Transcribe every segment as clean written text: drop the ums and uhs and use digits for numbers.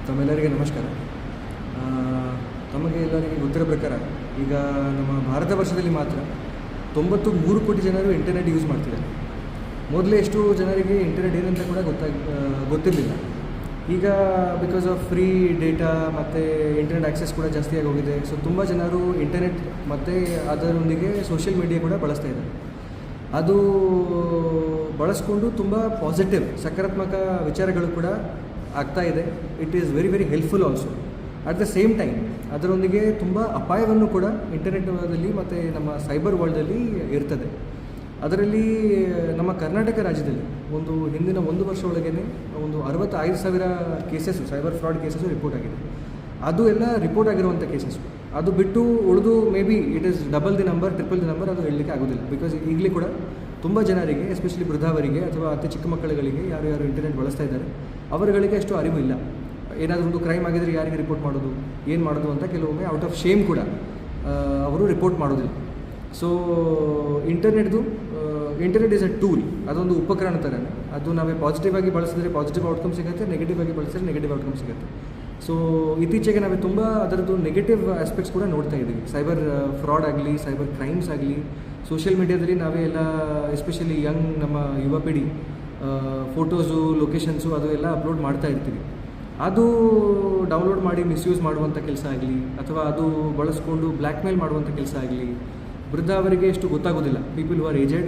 ತಮ್ಮೆಲ್ಲರಿಗೆ ನಮಸ್ಕಾರ. ತಮಗೆ ಎಲ್ಲರಿಗೆ ಗೊತ್ತಿರೋ ಪ್ರಕಾರ ಈಗ ನಮ್ಮ ಭಾರತ ವರ್ಷದಲ್ಲಿ ಮಾತ್ರ 93 ಕೋಟಿ ಜನರು ಇಂಟರ್ನೆಟ್ ಯೂಸ್ ಮಾಡ್ತಿದ್ದಾರೆ. ಮೊದಲೇ ಎಷ್ಟು ಜನರಿಗೆ ಇಂಟರ್ನೆಟ್ ಏನಂತ ಕೂಡ ಗೊತ್ತಿರಲಿಲ್ಲ. ಈಗ ಬಿಕಾಸ್ ಆಫ್ ಫ್ರೀ ಡೇಟಾ ಮತ್ತು ಇಂಟರ್ನೆಟ್ ಆಕ್ಸೆಸ್ ಕೂಡ ಜಾಸ್ತಿಯಾಗಿ ಹೋಗಿದೆ. ಸೊ ತುಂಬ ಜನರು ಇಂಟರ್ನೆಟ್ ಮತ್ತು ಅದರೊಂದಿಗೆ ಸೋಷಿಯಲ್ ಮೀಡಿಯಾ ಕೂಡ ಬಳಸ್ತಾ ಇದ್ದಾರೆ. ಅದು ಬಳಸ್ಕೊಂಡು ತುಂಬ ಪಾಸಿಟಿವ್ ಸಕಾರಾತ್ಮಕ ವಿಚಾರಗಳು ಕೂಡ ಆಗ್ತಾ ಇದೆ. It is very very helpful also. At the same time ಅದರೊಂದಿಗೆ ತುಂಬ ಅಪಾಯವನ್ನು ಕೂಡ ಇಂಟರ್ನೆಟ್ನಲ್ಲಿ ಮತ್ತು ನಮ್ಮ ಸೈಬರ್ ವರ್ಲ್ಡಲ್ಲಿ ಇರ್ತದೆ. ಅದರಲ್ಲಿ ನಮ್ಮ ಕರ್ನಾಟಕ ರಾಜ್ಯದಲ್ಲಿ ಹಿಂದಿನ 1 ವರ್ಷ ಒಳಗೇ 65,000 cases cyber fraud cases report ಆಗಿದೆ. ಅದು ಎಲ್ಲ ರಿಪೋರ್ಟ್ ಆಗಿರುವಂಥ ಕೇಸಸ್ಸು. ಅದು ಬಿಟ್ಟು ಉಳಿದು may be it is double the number, triple the number, ಅದು ಹೇಳಲಿಕ್ಕೆ ಆಗೋದಿಲ್ಲ. ಬಿಕಾಸ್ ಈಗಲೇ ಕೂಡ ತುಂಬ ಜನರಿಗೆ, ಎಸ್ಪೆಷಲಿ ವೃದ್ಧಾವರಿಗೆ ಅಥವಾ ಅತಿ ಚಿಕ್ಕ ಮಕ್ಕಳುಗಳಿಗೆ ಯಾರು ಇಂಟರ್ನೆಟ್ ಬಳಸ್ತಾ ಇದ್ದಾರೆ ಅವರುಗಳಿಗೆ ಅಷ್ಟು ಅರಿವು ಇಲ್ಲ. ಏನಾದರೂ ಒಂದು ಕ್ರೈಮ್ ಆಗಿದರೆ ಯಾರಿಗೆ ರಿಪೋರ್ಟ್ ಮಾಡೋದು, ಏನು ಮಾಡೋದು ಅಂತ ಕೆಲವೊಮ್ಮೆ ಔಟ್ ಆಫ್ ಶೇಮ್ ಕೂಡ ಅವರು ರಿಪೋರ್ಟ್ ಮಾಡೋದಿಲ್ಲ. So internet is a tool. ಅದೊಂದು ಉಪಕರಣ ಥರನೇ. ಅದು ನಾವೇ ಪಾಸಿಟಿವ್ ಆಗಿ ಬಳಸಿದ್ರೆ ಪಾಸಿಟಿವ್ ಔಟ್ಕಮ್ ಸಿಗುತ್ತೆ, ನೆಗೆಟಿವ್ ಆಗಿ ಬಳಸಿದ್ರೆ ನೆಗೆಟಿವ್ ಔಟ್ಕಮ್ ಸಿಗುತ್ತೆ. ಸೊ ಇತ್ತೀಚೆಗೆ ನಾವೇ ತುಂಬ ಅದರದ್ದು ನೆಗೆಟಿವ್ ಆಸ್ಪೆಕ್ಟ್ಸ್ ಕೂಡ ನೋಡ್ತಾ ಇದ್ದೀವಿ. ಸೈಬರ್ ಫ್ರಾಡ್ ಆಗಲಿ, ಸೈಬರ್ ಕ್ರೈಮ್ಸ್ ಆಗಲಿ, ಸೋಷಿಯಲ್ ಮೀಡಿಯಾದಲ್ಲಿ ನಾವೇ ಎಲ್ಲ ಎಸ್ಪೆಷಲಿ ನಮ್ಮ ಯುವ ಪೀಳಿ ಫೋಟೋಸು, ಲೊಕೇಶನ್ಸು ಅದು ಎಲ್ಲ ಅಪ್ಲೋಡ್ ಮಾಡ್ತಾ ಇರ್ತೀವಿ. ಅದು ಡೌನ್ಲೋಡ್ ಮಾಡಿ ಮಿಸ್ಯೂಸ್ ಮಾಡುವಂಥ ಕೆಲಸ ಆಗಲಿ, ಅಥವಾ ಅದು ಬಳಸ್ಕೊಂಡು ಬ್ಲ್ಯಾಕ್ ಮೇಲ್ ಮಾಡುವಂಥ ಕೆಲಸ ಆಗಲಿ, ವೃದ್ಧ ಅವರಿಗೆ ಎಷ್ಟು ಗೊತ್ತಾಗೋದಿಲ್ಲ. ಪೀಪಲ್ ಹೂ ಆರ್ ಏಜೆಡ್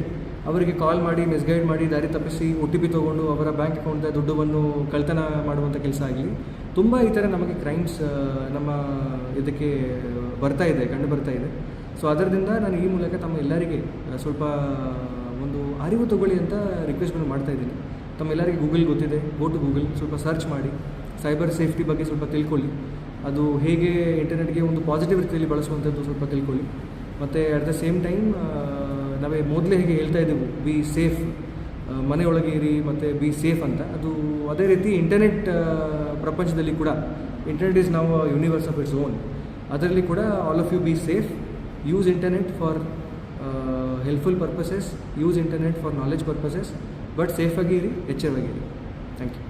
ಅವರಿಗೆ ಕಾಲ್ ಮಾಡಿ ಮಿಸ್ಗೈಡ್ ಮಾಡಿ ದಾರಿ ತಪ್ಪಿಸಿ OTP ತೊಗೊಂಡು ಅವರ ಬ್ಯಾಂಕ್ ಅಕೌಂಟ್ನ ದುಡ್ಡನ್ನು ಕಳ್ತನ ಮಾಡುವಂಥ ಕೆಲಸ ಆಗಲಿ, ತುಂಬ ಈ ಥರ ನಮಗೆ ಕ್ರೈಮ್ಸ್ ನಮ್ಮ ಇದಕ್ಕೆ ಕಂಡು ಬರ್ತಾ ಇದೆ. ಸೊ ಅದರಿಂದ ನಾನು ಈ ಮೂಲಕ ತಮ್ಮ ಎಲ್ಲರಿಗೆ ಸ್ವಲ್ಪ ಒಂದು ಅರಿವು ತಗೊಳ್ಳಿ ಅಂತ ರಿಕ್ವೆಸ್ಟ್ಗಳನ್ನು ಮಾಡ್ತಾ ಇದ್ದೀನಿ. ತಮ್ಮೆಲ್ಲರಿಗೆ ಗೂಗಲ್ ಗೊತ್ತಿದೆ, ಗೋ ಟು ಗೂಗಲ್, ಸ್ವಲ್ಪ ಸರ್ಚ್ ಮಾಡಿ ಸೈಬರ್ ಸೇಫ್ಟಿ ಬಗ್ಗೆ ಸ್ವಲ್ಪ ತಿಳ್ಕೊಳ್ಳಿ. ಅದು ಹೇಗೆ ಇಂಟರ್ನೆಟ್ಗೆ ಒಂದು ಪಾಸಿಟಿವ್ ರೀತಿಯಲ್ಲಿ ಬಳಸುವಂಥದ್ದು ಸ್ವಲ್ಪ ತಿಳ್ಕೊಳ್ಳಿ. ಮತ್ತು ಅಟ್ ದ ಸೇಮ್ ಟೈಮ್ ನಾವೇ ಮೊದಲೇ ಹೇಗೆ ಹೇಳ್ತಾ ಇದ್ದೀವಿ, ಬಿ ಸೇಫ್, ಮನೆಯೊಳಗೆ ಇರಿ ಮತ್ತು ಬಿ ಸೇಫ್ ಅಂತ. ಅದು ಅದೇ ರೀತಿ ಇಂಟರ್ನೆಟ್ ಪ್ರಪಂಚದಲ್ಲಿ ಕೂಡ ಇಂಟರ್ನೆಟ್ ಈಸ್ ನಾವು ಯೂನಿವರ್ಸ್ ಆಫ್ ಇಟ್ಸ್ ಓನ್. ಅದರಲ್ಲಿ ಕೂಡ all of you be safe. Use internet for helpful purposes, use internet for knowledge purposes, but ಸೇಫಾಗಿ ಇರಿ, ಎಚ್ಚರವಾಗಿರಿ. Thank you.